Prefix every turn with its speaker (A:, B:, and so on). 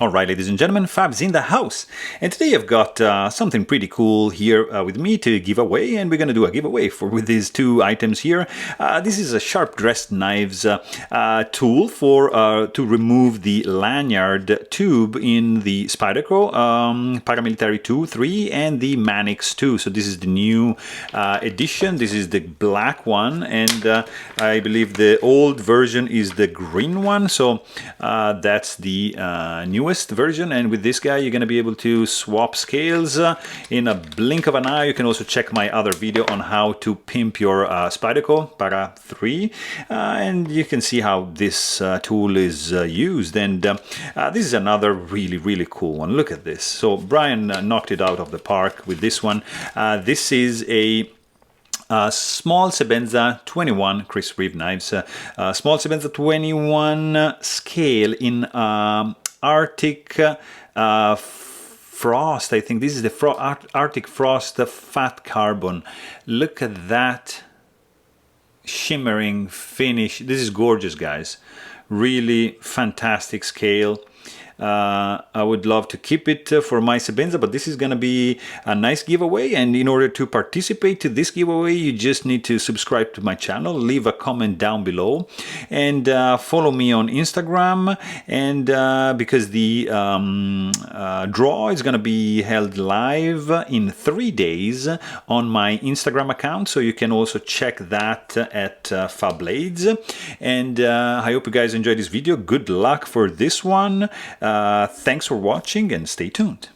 A: Alright, ladies and gentlemen, Fab's in the house, and today I've got something pretty cool here with me to give away, and we're going to do a giveaway with these two items here. This is a sharp dressed knives tool for to remove the lanyard tube in the Spyderco Paramilitary 2, 3 and the Manix 2. So this is the new edition. This is the black one, and I believe the old version is the green one. So that's the newest version, and with this guy you're going to be able to swap scales in a blink of an eye. You can also check my other video on how to pimp your Spyderco Para 3 and you can see how this tool is used. And this is another really cool one. Look at this. So Brian knocked it out of the park with this one. This is a small Sebenza 21 Chris Reeve knives, small Sebenza 21 scale in Arctic Frost. I think this is the Arctic Frost fat carbon. Look at that shimmering finish. This is gorgeous, guys. Really fantastic scale. I would love to keep it for my Sebenza, but this is going to be a nice giveaway, and in order to participate to this giveaway you just need to subscribe to my channel, leave a comment down below, and follow me on Instagram, and because the draw is going to be held live in 3 days on my Instagram account, so you can also check that at Fablades. And I hope you guys enjoyed this video. Good luck for this one. Thanks for watching and stay tuned.